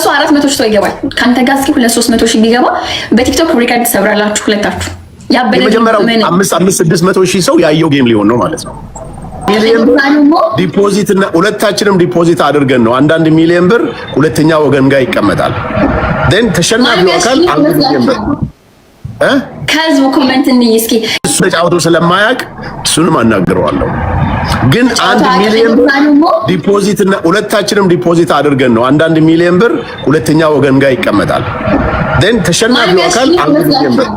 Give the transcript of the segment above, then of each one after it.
ከሱ 400 ሺህ ሰው ይገባል። ካንተ ጋር እስኪ 200-300 ሺህ ቢገባ በቲክቶክ ሪከርድ ሰብራላችሁ ሁለታችሁ። የመጀመሪያው 500-600 ሺህ ሰው ያየው ጌም ሊሆን ነው ማለት ነው። ዲፖዚት እና ሁለታችንም ዲፖዚት አድርገን ነው 1 ሚሊዮን ብር ሁለተኛ ወገን ጋር ይቀመጣል። ደን ተሸናፊው አካል 1 ሚሊዮን ብር ከህዝቡ ኮሜንት እንይ እስኪ። እሱ ተጫውቶ ስለማያውቅ እሱንም አናግረዋለሁ። ግን 1 ሚሊዮን ዲፖዚት እና ሁለታችንም ዲፖዚት አድርገን ነው 1 ሚሊዮን ብር ሁለተኛ ወገን ጋር ይቀመጣል። ደን ተሸናፊው አካል 1 ሚሊዮን ብር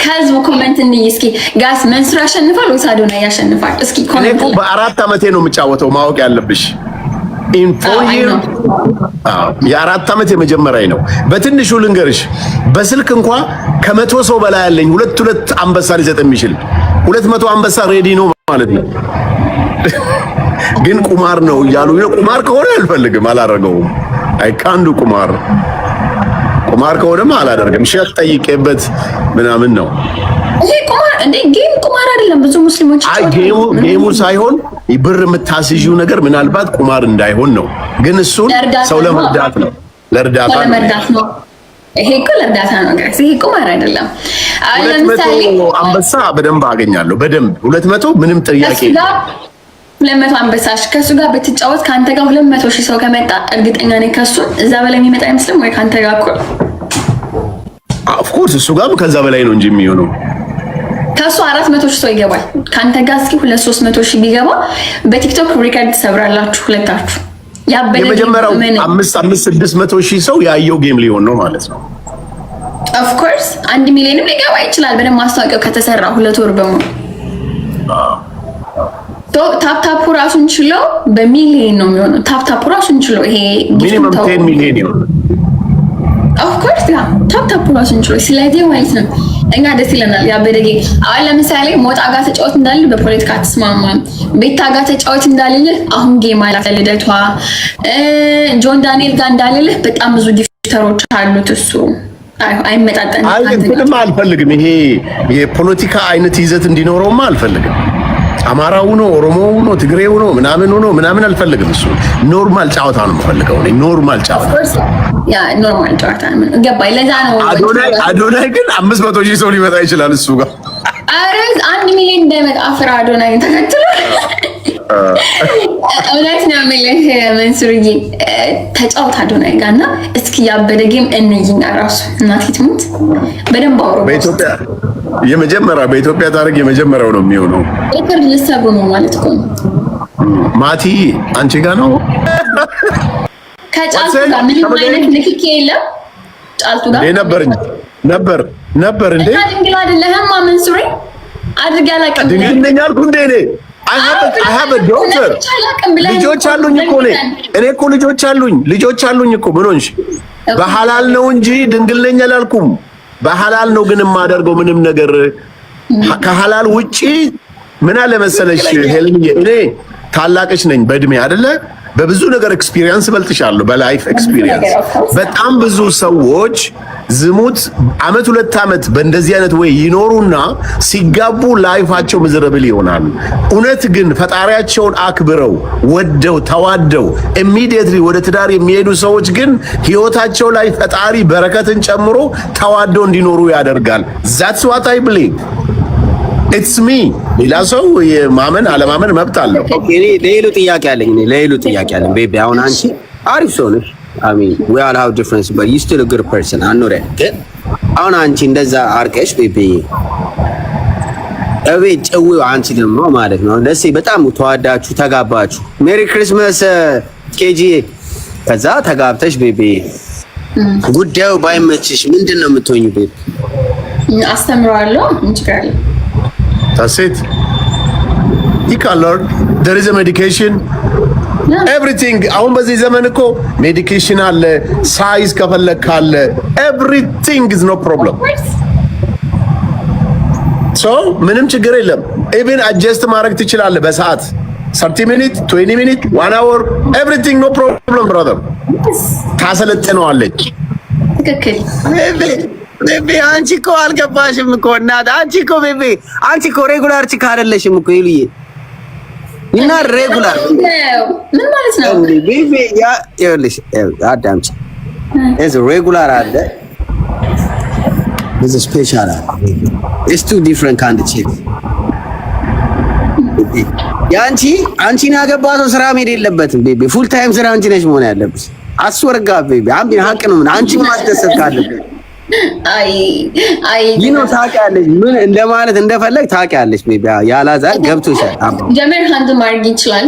ከህዝቡ ኮሜንት እንይ እስኪ። ጋስ መንሱር ያሸንፋል ወይስ አዶናይ ያሸንፋል? እስኪ ኮሜንት። እኔ በ4 ዓመቴ ነው የምጫወተው ማወቅ ያለብሽ። የ4 ዓመት የመጀመሪያ ነው። በትንሹ ልንገርሽ፣ በስልክ እንኳን ከ100 ሰው በላይ ያለኝ ሁለት አንበሳ ሊሰጥ የሚችል 200 አንበሳ ሬዲ ነው ማለት ነው። ግን ቁማር ነው እያሉ ነው። ቁማር ከሆነ አልፈልግም፣ አላረገውም። አይካንዱ ቁማር ከሆነማ አላደርግም። ሸጥ ጠይቄበት ምናምን ነው። ይሄ ቁማር እንዴ? ጌም ቁማር አይደለም። ብዙ ሙስሊሞች ጌሙ ሳይሆን ብር የምታስይው ነገር ምናልባት ቁማር እንዳይሆን ነው። ግን እሱን ሰው ለመርዳት ነው፣ ለእርዳታ ነው። ይሄ እኮ ለእርዳታ ነው ጋይስ። ይሄ ቁማር አይደለም። አሁን ለምሳሌ አንበሳ በደንብ አገኛለሁ፣ በደንብ 200 ምንም ጥያቄ 200 አንበሳሽ ከሱ ጋር ብትጫወት ካንተ ጋር 200 ሺህ ሰው ከመጣ እርግጠኛ ነኝ ከሱ እዛ በላይ የሚመጣ አይመስልም ወይ? ካንተ ጋር እኮ ኦፍ ኮርስ እሱ ጋር ከዛ በላይ ነው እንጂ የሚሆነው። ከሱ 400 ሺህ ሰው ይገባል። ካንተ ጋር እስኪ 200-300 ሺህ ቢገባ በቲክቶክ ሪከርድ ሰብራላችሁ ሁለታችሁ። የመጀመሪያው 500-600 ሺህ ሰው ያየው ጌም ሊሆን ነው ማለት ነው። ኦፍ ኮርስ 1 ሚሊዮንም ሊገባ ይችላል በደንብ ማስታወቂያው ከተሰራ 2 ወር በሙሉ። ታፕታፑ ራሱን ችሎ በሚሊዮን ነው የሚሆነው። ታፕታፑ ራሱን ችሎ ይሄ ሚኒመም 10 ሚሊዮን ነው። ኦፍ ኮርስ ያ ታፕታፑ ራሱን ችሎ ስለዚህ ማለት ነው እኛ ደስ ይለናል። ያ በደጌ አሁን ለምሳሌ ሞጣ ጋር ተጫወት እንዳልል በፖለቲካ ተስማማን፣ ቤታ ጋር ተጫወት እንዳልል አሁን ጌም አላት ልደቷ፣ ጆን ዳንኤል ጋር እንዳልል በጣም ብዙ ጊፍተሮች አሉት። እሱ አይመጣጠንም። አይደለም አልፈልግም። ይሄ የፖለቲካ አይነት ይዘት እንዲኖረውማ አልፈልግም። አማራው ነው፣ ኦሮሞው ነው፣ ትግሬው ነው ምናምን አልፈልግም። እሱ ኖርማል ጨዋታ ነው የምፈልገው። ኖርማል ጨዋታ ያ ኖርማል ጨዋታ ነው ገባኝ። ለዛ ነው አዶናይ ግን 500 ሺህ ሰው ሊመጣ ይችላል እሱ ጋር። አረ 1 ሚሊዮን እንዳይመጣ አፍራ አዶናይ ተከትሎ እውነት ነው የምልህ መንሱርዬ፣ ተጫወት አዶናይ ጋር እና እስኪ ያበደ ጌም እንይና ራሱ እናቴ ትሙት በደንብ አውሮ በኢትዮጵያ በኢትዮጵያ ታሪክ የመጀመሪያው ነው የሚሆነው። ሪከርድ ልትሰብሩ ነው ማለት እኮ ነው። ማቲ አንቺ ጋር ነው ከጫልቱ ጋር ምንም አይነት ንክኪ የለም። ጫልቱ ጋር ነበር እንዴ? ድንግል አይደለህም መንሱሬ? አድርጌ አላውቅም። ድንግል ነኝ አልኩ እንዴ? I have a daughter። ልጆች አሉኝ እኮ እኔ እኮ ልጆች አሉኝ እኮ። ምን ሆንሽ? በሐላል ነው እንጂ ድንግል ነኝ አላልኩም። በሐላል ነው ግን የማደርገው ምንም ነገር ከሐላል ውጪ። ምን አለ መሰለሽ ሄልሚዬ፣ እኔ ታላቅሽ ነኝ በእድሜ አይደለ? በብዙ ነገር ኤክስፒሪየንስ በልጥሻለሁ፣ በላይፍ ኤክስፒሪየንስ። በጣም ብዙ ሰዎች ዝሙት አመት 2 አመት በእንደዚህ አይነት ወይ ይኖሩና ሲጋቡ ላይፋቸው ምዝረብል ይሆናል። እውነት ግን ፈጣሪያቸውን አክብረው ወደው ተዋደው ኢሚዲየትሊ ወደ ትዳር የሚሄዱ ሰዎች ግን ህይወታቸው ላይ ፈጣሪ በረከትን ጨምሮ ተዋደው እንዲኖሩ ያደርጋል። that's what I believe. it's me። ሌላ ሰው የማመን አለማመን መብት አለው። እኔ ሌላ ጥያቄ አለኝ ቤቢ። አሁን አንቺ አሪፍ ሰው ነሽ። I mean we all have difference but you still a good person. አኖረ ግን አሁን አንቺ እንደዛ አርቀሽ ቤቢ እቤት ጨውው አንቺ ደግሞ ማለት ነው ደስ በጣም ተዋዳችሁ ተጋባችሁ። ሜሪ ክሪስማስ ኬጂ። ከዛ ተጋብተሽ ቤቢ ጉዳዩ ባይመችሽ ምንድነው የምትሆኚ ቤቢ? አስተምረዋለሁ እንችላለን። That's it. You can learn. There is a medication. Everything. አሁን በዚህ ዘመን እኮ ሜዲኬሽን አለ፣ ሳይዝ ከፈለክ አለ። Everything is no problem. So ምንም ችግር የለም። even adjust ማድረግ ትችላለህ በሰዓት 30 minutes 20 minutes 1 hour everything no problem brother። ታሰለጥነዋለች። ትክክል ቤቢ አንቺ እኮ አልገባሽም እኮ እናት። አንቺ እኮ ቤቢ አንቺ እኮ ሬጉላር ቺክ አይደለሽም እኮ ይሉዬ። እና ሬጉላር ምን ማለት ነው? ቤቢ ያ ይኸውልሽ አዳምጪ is regular አለ is special አለ it's two different kind of chick አንቺን ያገባ ሰው ስራ መሄድ የለበትም ቤቢ ፉል ታይም ስራ አንቺ ነሽ መሆን ያለብሽ አስወርጋ ቤቢ አምቢ ሀቅ ነው አንቺ ማስደሰት ካለብሽ አይ ይኖ ታውቂያለሽ ምን እንደማለት እንደፈለግ ታውቂያለሽ ቤቢ ያላዛር ገብቶሻል ጀመር ሃንድ ማርግ ይችላል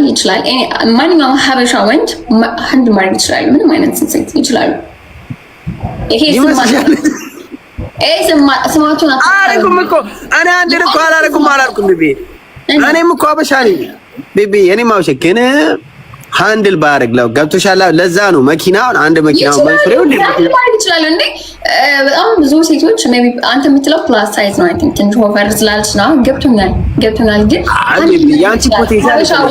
ማንኛውም ሀበሻ ወንድ ሃንድ ማርግ ይችላል ምንም አይነት ሴት ይችላል ይሄ ስማቱን አረኩም እኮ እኔ አንድ ልኮ አላረኩም ቤቢ እኔም እኮ ሀበሻ ነኝ ቤቢ እኔም ሀበሻ ግን ሃንድል ባረግ ለው ገብቶሻል ለዛ ነው መኪናውን አንድ መኪናው መንፍሬው ይችላል እንዴ በጣም ብዙ ሴቶች ሜቢ አንተ የምትለው ፕላስ ሳይዝ ነው አይ ቲንክ ትንሽ ኦቨር ስላልሽ ነው ገብቶኛል ግን ያንቺ ፖቴንሻል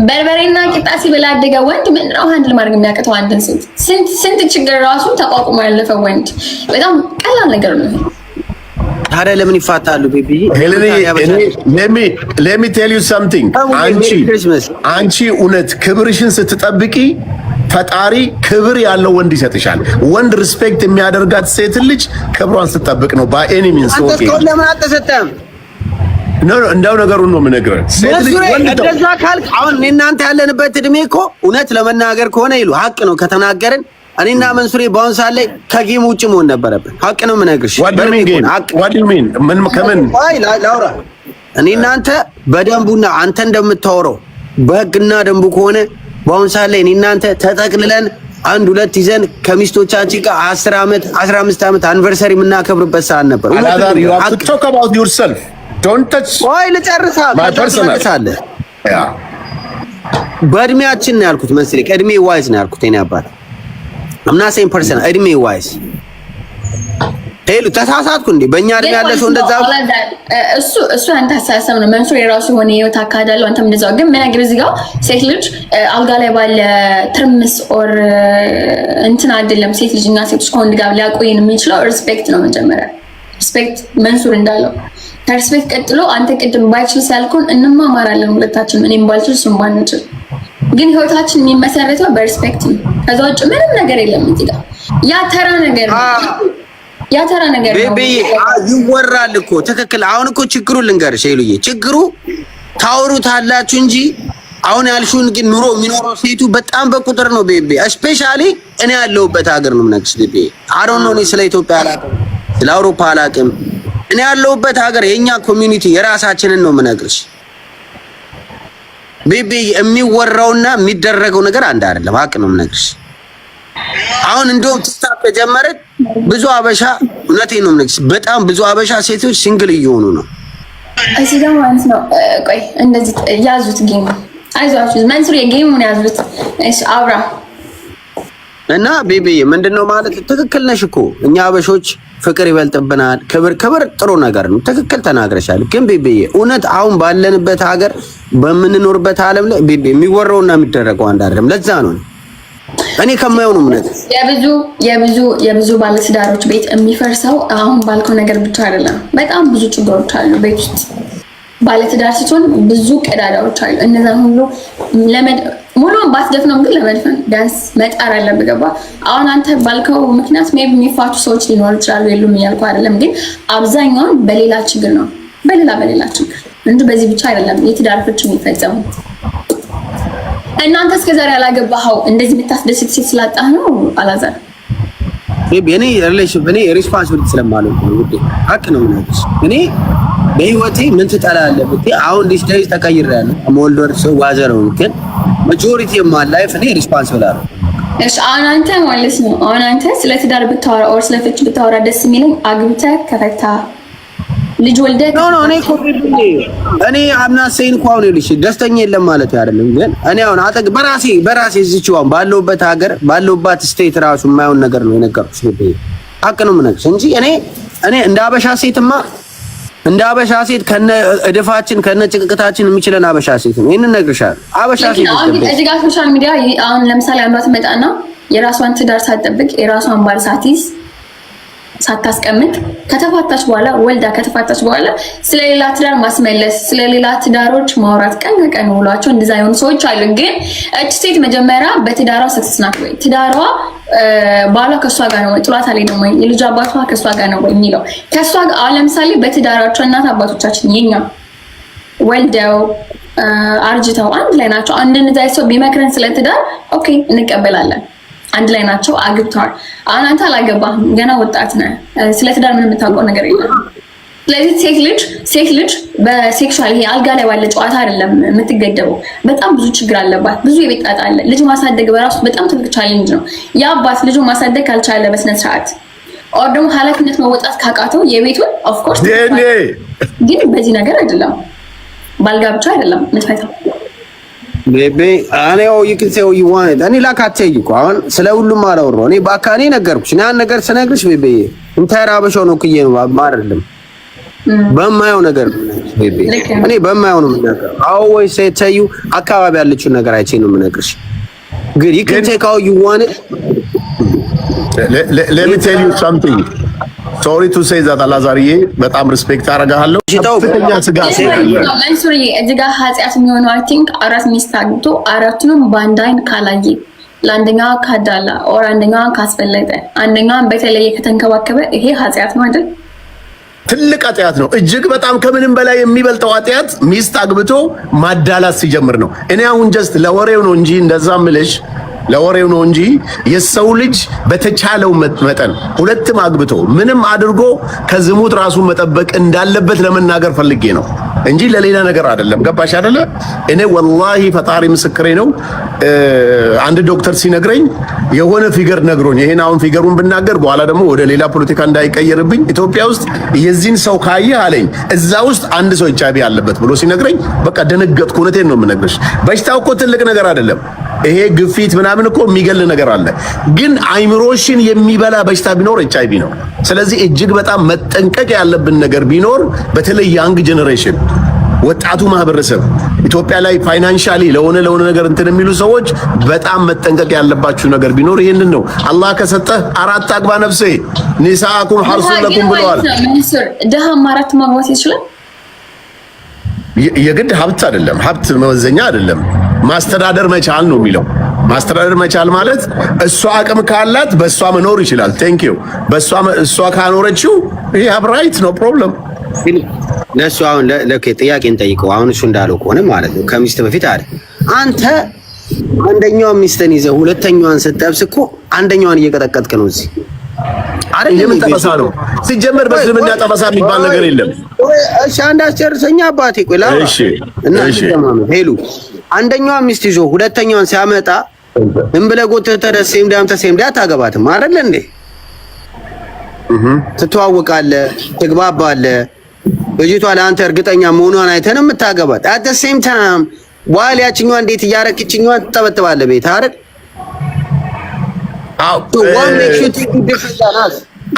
በርበሬና ቂጣ ሲበላ ያደገ ወንድ ምን ነው ሃንድል ማድረግ የሚያቅተው አንድን ሴት ስንት ችግር ራሱ ተቋቁሞ ያለፈ ወንድ በጣም ቀላል ነገር ነው ታዲያ ለምን ይፋታሉ ቤቢ let me tell you something አንቺ እውነት ክብርሽን ስትጠብቂ ፈጣሪ ክብር ያለው ወንድ ይሰጥሻል ወንድ ሪስፔክት የሚያደርጋት ሴት ልጅ ክብሯን ስትጠብቅ ነው by any means okay ለምን አልተሰጠም እንደው ነገሩን ነው የምነግርህ ሴት ልጅ ወንድ እንደዛ ካልክ አሁን እናንተ ያለንበት እድሜ እኮ እውነት ለመናገር ከሆነ ይሉ ሀቅ ነው ከተናገርን እኔና መንሱሬ ባውን ሳለ ከጌም ውጭ መሆን ነበረብን ሀቅ ነው የምነግርሽ what do you mean ምን ከምን አይ ላውራ እኔና አንተ በደንቡና አንተ እንደምታወራው በህግና ደንቡ ከሆነ ባውን ሳለ እኔና አንተ ተጠቅልለን አንድ ሁለት ይዘን ከሚስቶቻችን ጋር 10 አመት 15 አመት አንቨርሰሪ የምናከብርበት ሰዓት ነበር Another, you have to talk about yourself don't touch ወይ ልጨርሳ my በእድሜያችን ነው ያልኩት መስሪ እድሜ ዋይዝ ነው ያልኩት እኔ አባት I'm not saying person እድሜ ዋይዝ ሄሉ ተሳሳትኩ እንዴ በእኛ እድሜ ያለ ሰው እንደዛ እሱ አንተ አሳሰብ ነው መንሱር የራሱ ሆነ ህይወት አካዳለው አንተም እንደዛው ግን ምን ነገር እዚህ ጋር ሴት ልጅ አልጋ ላይ ባለ ትርምስ ኦር እንትን አይደለም ሴት ልጅና ሴቶች ከወንድ ጋር ሊያቆየን የሚችለው ሪስፔክት ነው መጀመሪያ ሪስፔክት መንሱር እንዳለው ከሪስፔክት ቀጥሎ አንተ ቅድም ባይችል ሳልኩን እንማማራለን ሁለታችን እኔም ባልችል እሱም ባንችል ግን ህይወታችን የሚመሰረተው በሪስፔክት ነው ከዛ ውጭ ምንም ነገር የለም እዚህ ጋር ያ ተራ ነገር ነው ቤቢ ይወራል እኮ ትክክል አሁን እኮ ችግሩን ልንገርሽ ሄሉዬ ችግሩ ታወሩታላችሁ እንጂ አሁን ያልሽውን ግን ኑሮ የሚኖረው ሴቱ በጣም በቁጥር ነው ቤቢ እስፔሻሊ እኔ ያለሁበት ሀገር ነው የምነግርሽ ቤቢ አይ ዶንት ኖ ስለ ኢትዮጵያ አላውቅም ስለ አውሮፓ አላውቅም እኔ ያለሁበት ሀገር የኛ ኮሚኒቲ የራሳችንን ነው የምነግርሽ ቤቢ የሚወራውና የሚደረገው ነገር አንድ አይደለም ሀቅ ነው የምነግርሽ አሁን እንደውም ቲክቶክ ተጀመረ ብዙ አበሻ እውነቴን ነው የምነግርሽ በጣም ብዙ አበሻ ሴቶች ሲንግል እየሆኑ ነው እዚህ ጋር ማለት ነው ቆይ እንደዚህ ያዙት ጌም አይዟችሁ መንሱር የጌሙን ያዙት እሺ አብራ እና ቤቢ ምንድነው ማለት ትክክል ነሽ እኮ እኛ አበሾች ፍቅር ይበልጥብናል ክብር ጥሩ ነገር ነው ትክክል ተናግረሻል ግን ቤቢ እውነት አሁን ባለንበት ሀገር በምንኖርበት ዓለም ላይ ቤቢ የሚወራውና የሚደረገው አንድ አይደለም ለዛ ነው እኔ ከማየው ነው ማለት የብዙ ባለትዳሮች ቤት የሚፈርሰው አሁን ባልከው ነገር ብቻ አይደለም በጣም ብዙ ችግሮች አሉ ቤት ውስጥ ባለትዳር ሲሆን ብዙ ቀዳዳዎች አሉ እነዛን ሁሉ ሙሉውን ባትደፍነው ግን ለመድፈን ቢያንስ መጣር አለብህ ገባ አሁን አንተ ባልከው ምክንያት ሜቢ የሚፋቱ ሰዎች ሊኖሩ ይችላሉ የሉም እያልኩ አይደለም ግን አብዛኛውን በሌላ ችግር ነው በሌላ ችግር እንጂ በዚህ ብቻ አይደለም የትዳር ፍቺ የሚፈጸሙ እናንተ እስከዛሬ ያላገባኸው እንደዚህ የምታስደስት ሴት ስላጣህ ነው አላዛር ቤቢ እኔ ሪሌሽን እኔ ሪስፖንሲቢሊቲ ስለማለው ውዴ ሀቅ ነው ማለት እኔ በህይወቴ ምን ትጠላለህ ብትይ አሁን ዲስ ዴይዝ ተቀይሬያለሁ ሞልዶር ሰው ዋዘረው ግን ማጆሪቲ ኦፍ ማይ ላይፍ እኔ ሪስፖንሲብል አለው እሺ አንተ ማለት ነው አንተ ስለ ትዳር ብታወራ ኦር ስለ ፍቺ ብታወራ ደስ የሚለኝ አግብተህ ከፈታ ልጅ ወልደህ ኖ እኔ እኮ እኔ አምና ሰይን እኮ አሁን ልጅ ደስተኛ የለም ማለት አይደለም ግን እኔ አሁን አጠግ በራሴ እዚህው አሁን ባለውበት ሀገር ባለውበት ስቴት ራሱ የማይሆን ነገር ነው የነገርኩሽ ቤቢ ሀቅ ነው የምነግርሽ እንጂ እኔ እንደ አበሻ ሴትማ እንደ አበሻ ሴት ከነ እድፋችን ከነ ጭቅቅታችን የሚችለን አበሻ ሴት ነው ይሄንን ነግርሻለሁ አበሻ ሴት እዚህ ጋር ሶሻል ሚዲያ አሁን ለምሳሌ አንዷ ትመጣና የራሷን ትዳር ሳትጠብቅ የራሷን ባል ሳትይዝ ሳታስቀምጥ ከተፋታች በኋላ ወልዳ ከተፋታች በኋላ ስለሌላ ትዳር ማስመለስ ስለሌላ ትዳሮች ማውራት ቀን በቀን ውሏቸው እንደዛ የሆኑ ሰዎች አሉ። ግን እቺ ሴት መጀመሪያ በትዳሯ ሰክሰስ ናት ወይ? ትዳሯ ባሏ ከሷ ጋር ነው ወይ? ጥሏት አልሄደም ወይ? የልጅ አባቷ ከሷ ጋር ነው ወይ የሚለው ከሷ ጋር አሁን ለምሳሌ በትዳራቸው እናት አባቶቻችን የኛ ወልደው አርጅተው አንድ ላይ ናቸው። አንድ እንደዛ ሰው ቢመክረን ስለ ትዳር ኦኬ እንቀበላለን። አንድ ላይ ናቸው፣ አግብተዋል። አሁን አንተ አላገባህም፣ ገና ወጣት ነህ፣ ስለ ትዳር ምንም የምታውቀው ነገር የለም። ስለዚህ ሴት ልጅ በሴክሹዋል ይሄ አልጋ ላይ ባለ ጨዋታ አይደለም የምትገደበው። በጣም ብዙ ችግር አለባት፣ ብዙ የቤት ጣጣ አለ። ልጅ ማሳደግ በራሱ በጣም ትልቅ ቻሌንጅ ነው። የአባት ልጁ ማሳደግ ካልቻለ በስነ ስርዓት ኦር ደግሞ ኃላፊነት መወጣት ካቃተው የቤቱን ኦፍ ኮርስ ግን በዚህ ነገር አይደለም፣ ባልጋ ብቻ አይደለም የምትፈታው። ቤቤ አኔው ይክንሰው ይዋን እኔ ላካተይ እኮ አሁን ስለ ሁሉም አላወራሁ። እኔ ባካኔ ነገርኩሽ እና ነገር ስነግርሽ ቤቤ እንተራበሽው ነው ክዬ ነው አይደለም በማየው ነገር ቤቤ እኔ በማየው ነው ነገር አው ወይ ሴተዩ አካባቢ ያለችው ነገር አይቼ ነው የምነግርሽ። ግን ይክንቴካው ይዋን let me tell you something. Sorry to say that አላዛርዬ በጣም ሪስፔክት አደርጋለሁ። ከፍተኛ ስጋት መንሱርዬ እዚህ ጋር ኃጢአት የሚሆነው አይ ቲንክ አራት ሚስት አግብቶ አራቱንም በአንድ አይን ካላየ ለአንደኛዋ ካዳላ ኦር አንደኛዋ ካስፈለጠ አንደኛዋን በተለየ ከተንከባከበ ይሄ ኃጢአት ነው አይደል? ትልቅ ኃጢአት ነው። እጅግ በጣም ከምንም በላይ የሚበልጠው ኃጢአት ሚስት አግብቶ ማዳላት ሲጀምር ነው። እኔ አሁን ጀስት ለወሬው ነው እንጂ እንደዛ ምልሽ ለወሬው ነው እንጂ የሰው ልጅ በተቻለው መጠን ሁለትም አግብቶ ምንም አድርጎ ከዝሙት ራሱን መጠበቅ እንዳለበት ለመናገር ፈልጌ ነው እንጂ ለሌላ ነገር አይደለም። ገባሽ አይደለ? እኔ ወላሂ ፈጣሪ ምስክሬ ነው። አንድ ዶክተር ሲነግረኝ የሆነ ፊገር ነግሮኝ ይሄን አሁን ፊገሩን ብናገር በኋላ ደግሞ ወደ ሌላ ፖለቲካ እንዳይቀየርብኝ ኢትዮጵያ ውስጥ የዚህን ሰው ካየ አለኝ እዛ ውስጥ አንድ ሰው ኤችአይቪ አለበት ብሎ ሲነግረኝ በቃ ደነገጥኩ። እውነቴን ነው የምነግርሽ። በሽታው እኮ ትልቅ ነገር አይደለም። ይሄ ግፊት ምናምን እኮ የሚገል ነገር አለ። ግን አይምሮሽን የሚበላ በሽታ ቢኖር ኤችአይቪ ነው። ስለዚህ እጅግ በጣም መጠንቀቅ ያለብን ነገር ቢኖር በተለይ ያንግ ጀነሬሽን ወጣቱ ማህበረሰብ ኢትዮጵያ ላይ ፋይናንሻሊ ለሆነ ነገር እንትን የሚሉ ሰዎች በጣም መጠንቀቅ ያለባችሁ ነገር ቢኖር ይሄንን ነው። አላህ ከሰጠህ አራት አግባ ነፍሴ ኒሳአኩም ሐርሱን ለኩም ብለዋል። ደሃም አራት ማግባት ይችላል። የግድ ሀብት አይደለም፣ ሀብት መመዘኛ አይደለም። ማስተዳደር መቻል ነው የሚለው። ማስተዳደር መቻል ማለት እሷ አቅም ካላት በእሷ መኖር ይችላል። ቴንክ ዩ እሷ ካኖረችው ይሄ ራይት ነው ፕሮብለም ለሱ አሁን ለከ ጥያቄን ጠይቀው አሁን እሱ እንዳለው ከሆነ ማለት ነው ከሚስት በፊት አይደል አንተ አንደኛው ሚስትን ይዘህ ሁለተኛዋን ስትጠብስ እኮ አንደኛዋን እየቀጠቀጥክ ነው እዚህ አይደል? የምን ጠበሳ ነው ሲጀመር? በእስልምና ጠበሳ የሚባል ነገር የለም። እሺ አንድ አስጨርሰኛ አባቴ ቆይ ላ እሺ ሄሉ አንደኛዋን ሚስት ይዞ ሁለተኛዋን ሲያመጣ እንብለጎት ተደሰም ዳም ተሰም ዳ ታገባትም አይደል እንዴ? ትተዋወቃለህ፣ ትግባባለህ። ልጅቷ ለአንተ እርግጠኛ መሆኗን አይተህ ነው የምታገባት። at the same time ዋል ያችኛዋ እንዴት እያረክችኛዋን ትጠበጥባለህ ቤት አይደል?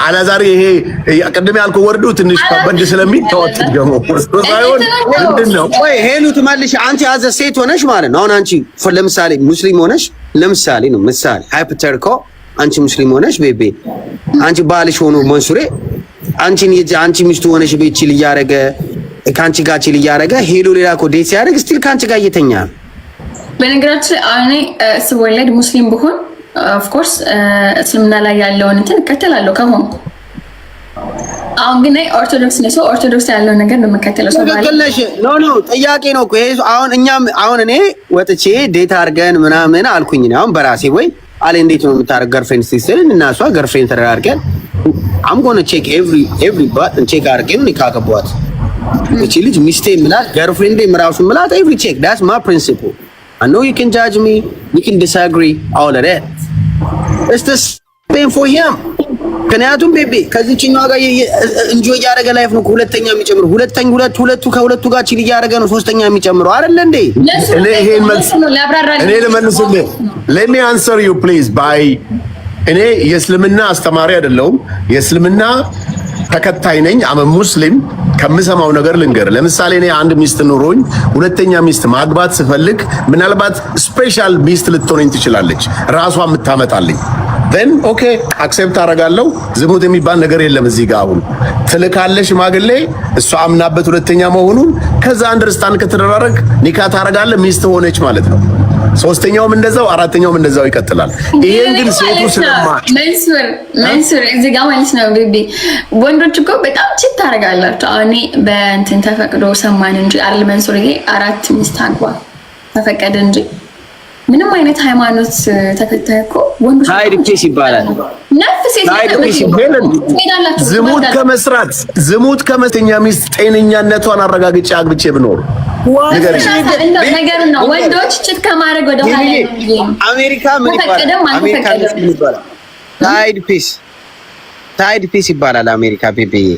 አላዛር ይሄ ቅድም ያልኩህ ወርዱ ትንሽ ከበድ ስለሚል ተወት ደግሞ ሳይሆን ምንድነው? ወይ ሄሉ ትመልሽ አንቺ አዘ ሴት ሆነሽ ማለት ነው። አሁን አንቺ ለምሳሌ ሙስሊም ሆነሽ ለምሳሌ ነው ምሳሌ ሃይፖቴቲኮ አንቺ ሙስሊም ሆነሽ ቤቤ አንቺ ባልሽ ሆኖ መንሱሬ አንቺ ሚስቱ ሆነሽ ቤት ቺል እያረገ ካንቺ ጋር ቺል እያረገ ሄሉ ሌላ እኮ ዴት ሲያደርግ ስቲል ካንቺ ጋር እየተኛ በነገራችን እኔ ስወለድ ሙስሊም ብሆን ኦፍ ኮርስ እስልምና ላይ ያለውን እንትን እከተላለሁ ከሆነ አሁን ግን ኦርቶዶክስ ነኝ። ኦርቶዶክስ ያለው ነገር ነው የምከተለው። ሰው ማለት ኖ ጥያቄ ነው እኮ ይሄ። አሁን እኔ ወጥቼ ዴት አድርገን ምናምን አልኩኝ ነው አሁን በራሴ ወይ አለ እንዴት ነው የምታረግ ገርፍሬንድ ሲስተር እና እሷ ገርፍሬንድ ተደራርገን I'm going to check every but and check አድርገን ካገቧት እቺ ልጅ ሚስቴ ምላት ገርፍሬንድ ምራሱ ምላት every check that's my principle. I know you can judge me, you can disagree, all of that. It's the same for him. ምክንያቱም ቤቢ ከዚህኛው ጋር እንጆይ ያደረገ ላይፍ ነው ሁለተኛ የሚጨምሩ ሁለቱ ከሁለቱ ጋር ቺል ያደረገ ነው ሶስተኛ የሚጨምረው አይደል እንዴ? እኔ ይሄን መልስ እኔ ለመልስልህ let me answer you please by እኔ የእስልምና አስተማሪ አይደለሁም፣ የእስልምና ተከታይ ነኝ። አመ ሙስሊም ከምሰማው ነገር ልንገር። ለምሳሌ እኔ አንድ ሚስት ኑሮኝ ሁለተኛ ሚስት ማግባት ስፈልግ ምናልባት ስፔሻል ሚስት ልትሆነኝ ትችላለች፣ ራሷ የምታመጣልኝ then okay አክሴፕት አደርጋለሁ። ዝሙት የሚባል ነገር የለም እዚህ ጋር። አሁን ትልካለሽ ሽማግሌ፣ እሷ አምናበት ሁለተኛ መሆኑን ከዛ አንደርስታንድ ከተደረገ ኒካ ታደርጋለህ፣ ሚስት ሆነች ማለት ነው። ሶስተኛውም እንደዛው፣ አራተኛውም እንደዛው ይቀጥላል። ይሄን ግን ሴቱ ስለማ መንሱር እዚህ ጋር ማለት ነው ቤቢ ወንዶች እኮ በጣም ቺት ታደርጋላችሁ። አሁን በእንትን ተፈቅዶ ሰማን እንጂ አይደል መንሱርዬ፣ 4 ሚስት አግባ ተፈቀደ እንጂ ምንም አይነት ሃይማኖት ተከታይ እኮ ወንዶች ሳይድ ፒስ ይባላል። ነፍስ ዝሙት ከመተኛ ሚስት ጤነኛነቷን አረጋግጬ አግብቼ ብኖር ነገር ነው። ወንዶች ቺት ከማድረግ ወደ ኋላ አሜሪካ ምን ይባላል? ሳይድ ፒስ ይባላል። አሜሪካ ቤቢዬ፣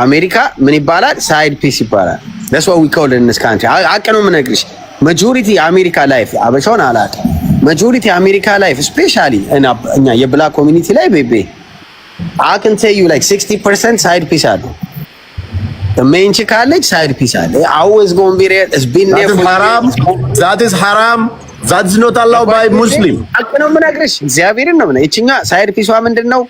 አሜሪካ ምን ይባላል? ሳይድ ፒስ ይባላል። that's what we call it in this country። አቀነው የምነግርሽ ማጆሪቲ አሜሪካ ላይፍ አበሻውን አላውቅም። ማጆሪቲ አሜሪካ ላይፍ ስፔሻሊ እኛ የብላክ ኮሚኒቲ ላይ ቤቢ I can tell you like 60% side piece አለ። the main chick አለች side piece አለ። always going to be there. It's been there for haram. that is haram. that's not allowed by Muslim። አቀነው የምነግርሽ እግዚአብሔርን ነው። እቺኛ ሳይድ ፒሷ ምንድነው?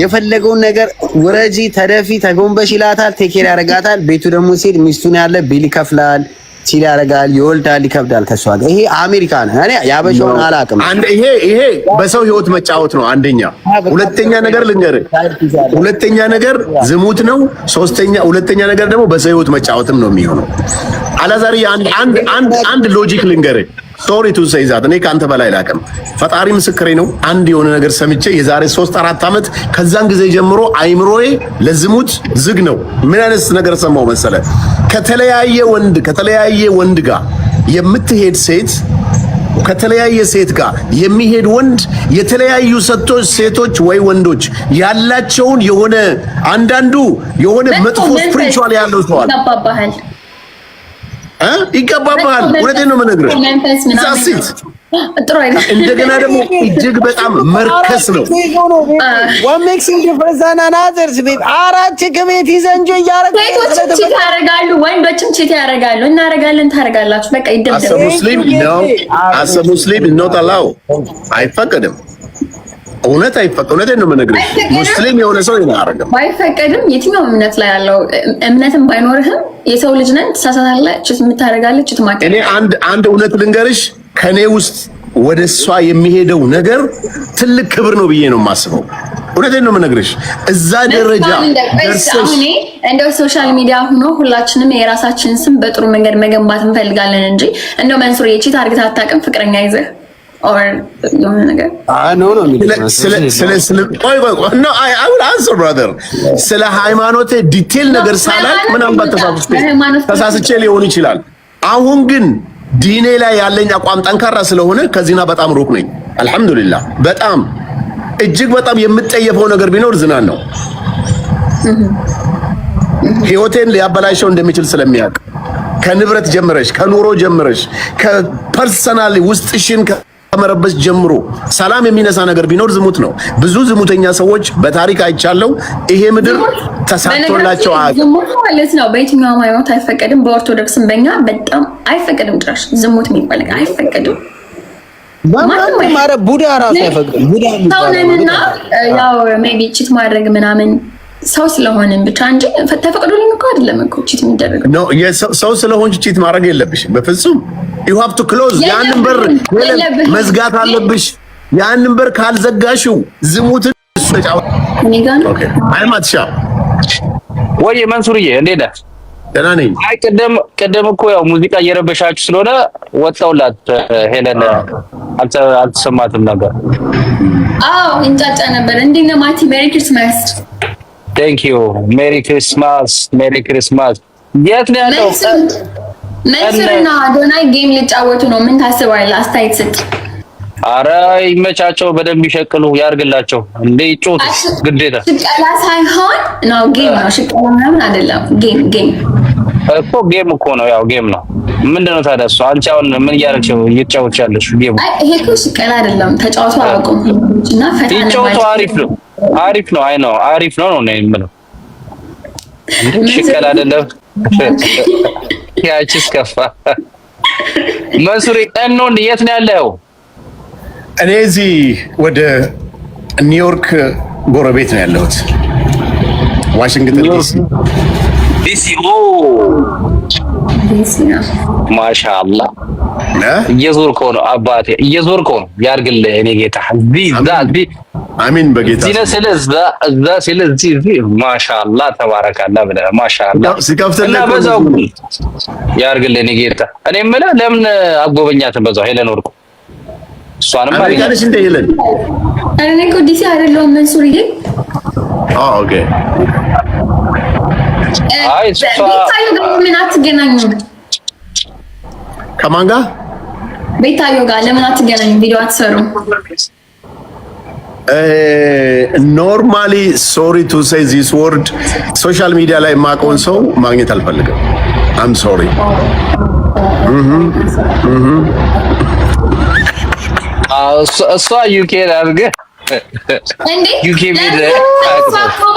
የፈለገውን ነገር ወረጂ ተደፊ ተጎንበሽ ይላታል፣ ቴኬር ያረጋታል። ቤቱ ደግሞ ሲል ሚስቱን ያለ ቢል ይከፍላል፣ ሲል ያረጋል፣ ይወልዳል፣ ይከብዳል ከሷ ጋር። ይሄ አሜሪካ ነው። እኔ ያበሻውን አላውቅም። ይሄ በሰው ህይወት መጫወት ነው አንደኛ። ሁለተኛ ነገር ልንገርህ፣ ሁለተኛ ነገር ዝሙት ነው። ሁለተኛ ነገር ደግሞ በሰው ህይወት መጫወትም ነው የሚሆነው። አላዛሪ አንድ ሎጂክ ልንገርህ። ሶሪ ቱ ሴይ ዛት እኔ ካንተ በላይ ላቀም ፈጣሪ ምስክሬ ነው። አንድ የሆነ ነገር ሰምቼ የዛሬ 3-4 ዓመት ከዛን ጊዜ ጀምሮ አይምሮዬ ለዝሙት ዝግ ነው። ምን አይነት ነገር ሰማው መሰለ? ከተለያየ ወንድ ጋር የምትሄድ ሴት ከተለያየ ሴት ጋር የሚሄድ ወንድ የተለያዩ ሴቶች ወይ ወንዶች ያላቸውን የሆነ አንዳንዱ የሆነ መጥፎ ስፒሪቹዋል ያለው ሰው አለ ይገባባል። እውነቴን ነው የምነግርህ። እንደገና ደግሞ እጅግ በጣም መርከስ ነው። what makes him different than others babe? አራት ከቤት ይዘንጆ ያረጋሉ፣ ወንዶችም ቺት ያረጋሉ። እናረጋለን፣ ታረጋላችሁ። በቃ ይደብደብ። as a Muslim not allow አይፈቀድም። እውነት አይፈቀድም። እውነቴን ነው የምነግርህ። ሙስሊም የሆነ ሰው ይናረጋል ባይፈቀድም የትኛው እምነት ላይ ያለው እምነትም ባይኖርህም የሰው ልጅ ነን፣ ትሳሳታለህ፣ ቺት የምታረጋለህ፣ ቺት ማቀ እኔ አንድ እውነት ልንገርሽ፣ ከኔ ውስጥ ወደ እሷ የሚሄደው ነገር ትልቅ ክብር ነው ብዬ ነው የማስበው። እውነቴን ነው የምነግርሽ። እዛ ደረጃ ደርሰሽ እንደው ሶሻል ሚዲያ ሆኖ ሁላችንም የራሳችንን ስም በጥሩ መንገድ መገንባት እንፈልጋለን እንጂ እንደው መንሱር የቺት አርግታ አታውቅም ፍቅረኛ ይዘህ or የሆነ ነገር ስለ ሃይማኖት ዲቴል ነገር ሳላቅ ምናምን ተሳስቼ ሊሆን ይችላል። አሁን ግን ዲኔ ላይ ያለኝ አቋም ጠንካራ ስለሆነ ከዚህና በጣም ሩቅ ነኝ። አልሐምዱሊላህ። በጣም እጅግ በጣም የምጠየፈው ነገር ቢኖር ዝናን ነው። ህይወቴን ሊያበላሸው እንደሚችል ስለሚያውቅ ከንብረት ጀምረሽ ከኑሮ ጀምረሽ ከፐርሰናል ውስጥሽን ከመረበስ ጀምሮ ሰላም የሚነሳ ነገር ቢኖር ዝሙት ነው። ብዙ ዝሙተኛ ሰዎች በታሪክ አይቻለው። ይሄ ምድር ተሳክቶላቸው ዝሙት ማለት ነው በየትኛውም ሃይማኖት አይፈቀድም። በኦርቶዶክስም በእኛ በጣም አይፈቀድም። ድረስ ዝሙት የሚባል አይፈቀድም። ማረ ቡዳ ራሱ አይፈቅድም። ቡዳ ታውነንና ያው ሜቢ ቺት ማድረግ ምናምን ሰው ስለሆነን ብቻ እንጂ ተፈቅዶልኝ እኮ አይደለም እኮ ቺት የሚደረገው ነው። ሰው ስለሆንሽ ቺት ማድረግ የለብሽም በፍጹም። you have to close ያንን በር መዝጋት አለብሽ። ያንን በር ካልዘጋሽው ዝሙትን ተጫው ኦኬ አይማትሻ ወይ መንሱርዬ እንዴት ነህ? ደህና ነኝ። አይ ቀደም እኮ ያው ሙዚቃ እየረበሻችሁ ስለሆነ ወጣውላት ሄለን አልተሰማትም ነበር። አዎ እንጫጫ ነበር። እንዴት ነው ማቲ? ሜሪ ክሪስማስ። ቴንክ ዩ ሜሪ ክሪስማስ። ሜሪ ክሪስማስ። የት ነው ያለው? መንሱርና አዶናይ ጌም ሊጫወቱ ነው። ምን ታስባለህ? አስተያየት ስጥ። አረ ይመቻቸው፣ በደንብ ይሸቅሉ፣ ያርግላቸው። እንዴ ይጮቱ ግዴታ። ሽቀላ ሳይሆን ነው ጌም ነው። ሽቀላ ምናምን አይደለም። ጌም እኮ ጌም እኮ ነው። ያው ጌም ነው። ምንድነው ታዲያ እሱ? አንቺ አሁን ምን እያደረግሽው እየተጫወትሽ ያለሽ ጌም? አይ ይሄ እኮ ሽቀላ አይደለም። ተጫውቶ አያውቁም እና ፈታ ነው። ይጫወቱ። አሪፍ ነው። አይ ነው አሪፍ ነው ነው የምለው። እንዴ ሽቀላ አይደለም። ያቺስ ከፋ። መንሱሪ እንዴ የት ነው ያለው? እኔ እዚህ ወደ ኒውዮርክ ጎረቤት ነው ያለሁት፣ ዋሽንግተን ዲሲ። ማሻአላህ እየዞርከው ነው አባቴ፣ እየዞርከው ነው። ያርግልህ እኔ ጌታ። አሚን በጌታ እዛ ስለዚህ ማሻአላህ ተባረካላህ ብለህ ማሻአላህ ሲከፍተልህ በዛው ያርግልህ እኔ ጌታ። እኔ የምልህ ለምን አጎበኛትን በዛው ሄለን ወርቁ እሷንም አሪጋለሽ እንደ ሄለን እኔ እኮ ዲሲ አይደለሁም መንሱርዬ። ኦኬ አይ እሷ ቤታዮ ጋር ምን አትገናኙም? ከማን ጋር? ቤታዮ ጋር ለምን አትገናኙም? ቪዲዮ አትሰሩም? ኖርማሊ ሶሪ ቱ ሴይ ዚስ ወርድ ሶሻል ሚዲያ ላይ የማውቀውን ሰው ማግኘት አልፈልግም። አም ሶሪ። እሷ ዩኬ አድርገህ ዩኬ ቢድ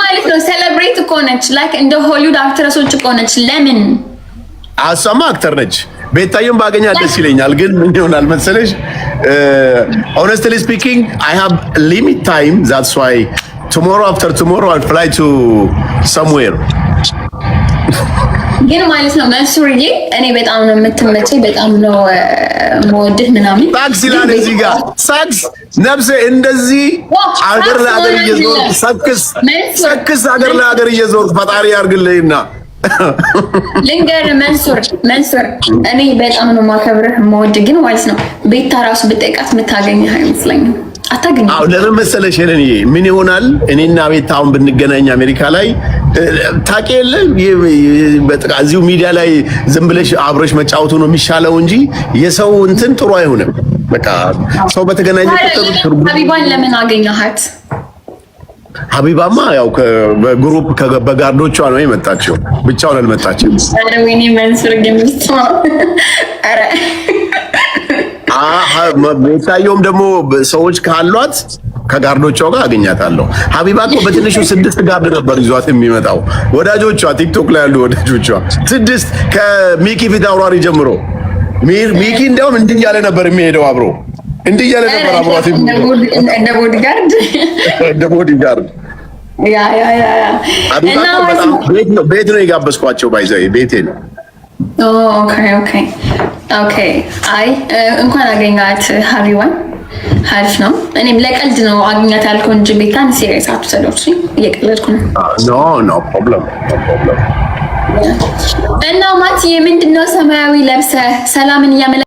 ማለት ነው። ሴሌብሬት እኮ ነች፣ ላይክ እንደ ሆሊውድ አክትረሶች እኮ ነች። ለምን አሷማ አክተር ነች። ቤታየም ባገኛት ደስ ይለኛል፣ ግን ምን ይሆናል መሰለሽ honestly speaking I have limit time, that's why tomorrow after tomorrow I'll fly to somewhere. ግን ማለት ነው መንሱርዬ እኔ በጣም ነው የምትመቸኝ፣ በጣም ነው የምወድህ ምናምን። ታክሲ ላይ እዚህ ጋር ሳክስ ነፍሴ እንደዚህ አገር ለአገር እየዞርኩ ሰክስ አገር ለአገር እየዞርኩ ፈጣሪ ያርግልኝና ልንገር መንሱር እኔ በጣም ነው ማከብርህ የምወድህ፣ ግን ማለት ነው ቤታ ራሱ ብጠይቃት የምታገኝህ አይመስለኝም። አታገኝም። አዎ ለምን መሰለሽ እኔ ምን ይሆናል እኔና ቤታ አሁን ብንገናኝ አሜሪካ ላይ ታውቂ የለ በቃ እዚሁ ሚዲያ ላይ ዝም ብለሽ አብረሽ መጫወቱ ነው የሚሻለው እንጂ የሰው እንትን ጥሩ አይሆንም። በቃ ሰው በተገናኘ ቁጥር ሀቢባን ለምን አገኘሃት? ሀቢባማ ያው በግሩፕ በጋርዶቿ ነው የመጣችው፣ ብቻውን አልመጣችም። አረ ወይኔ መንሱር ግን አረ ቤታየውም ደግሞ ሰዎች ካሏት ከጋርዶቿ ጋር አገኛታለሁ። ሀቢባ እኮ በትንሹ 6 ጋርድ ነበር ይዟት የሚመጣው ወዳጆቿ፣ ቲክቶክ ላይ ያሉ ወዳጆቿ 6 ከሚኪ ፊት አውራሪ ጀምሮ። ሚኪ እንዲያውም እንዲህ እያለ ነበር የሚሄደው አብሮ እንዲህ እያለ ነበር አብሯት እንደ ቦዲጋርድ ያ ሀቢባ በጣም ቤት ነው የጋበዝኳቸው። ባይዘይ ቤቴ ነው። ኦኬ አይ እንኳን አገኛት ሀቢባን፣ አሪፍ ነው። እኔም ለቀልድ ነው አገኛት ያልኩህ እንጂ ቤታን ሲሪየስ አትወስደው። እየቀለድኩ ነው። ኖ ፕሮብለም። እና ማቲ ምንድነው ሰማያዊ ለብሰህ ሰላምን እያመለ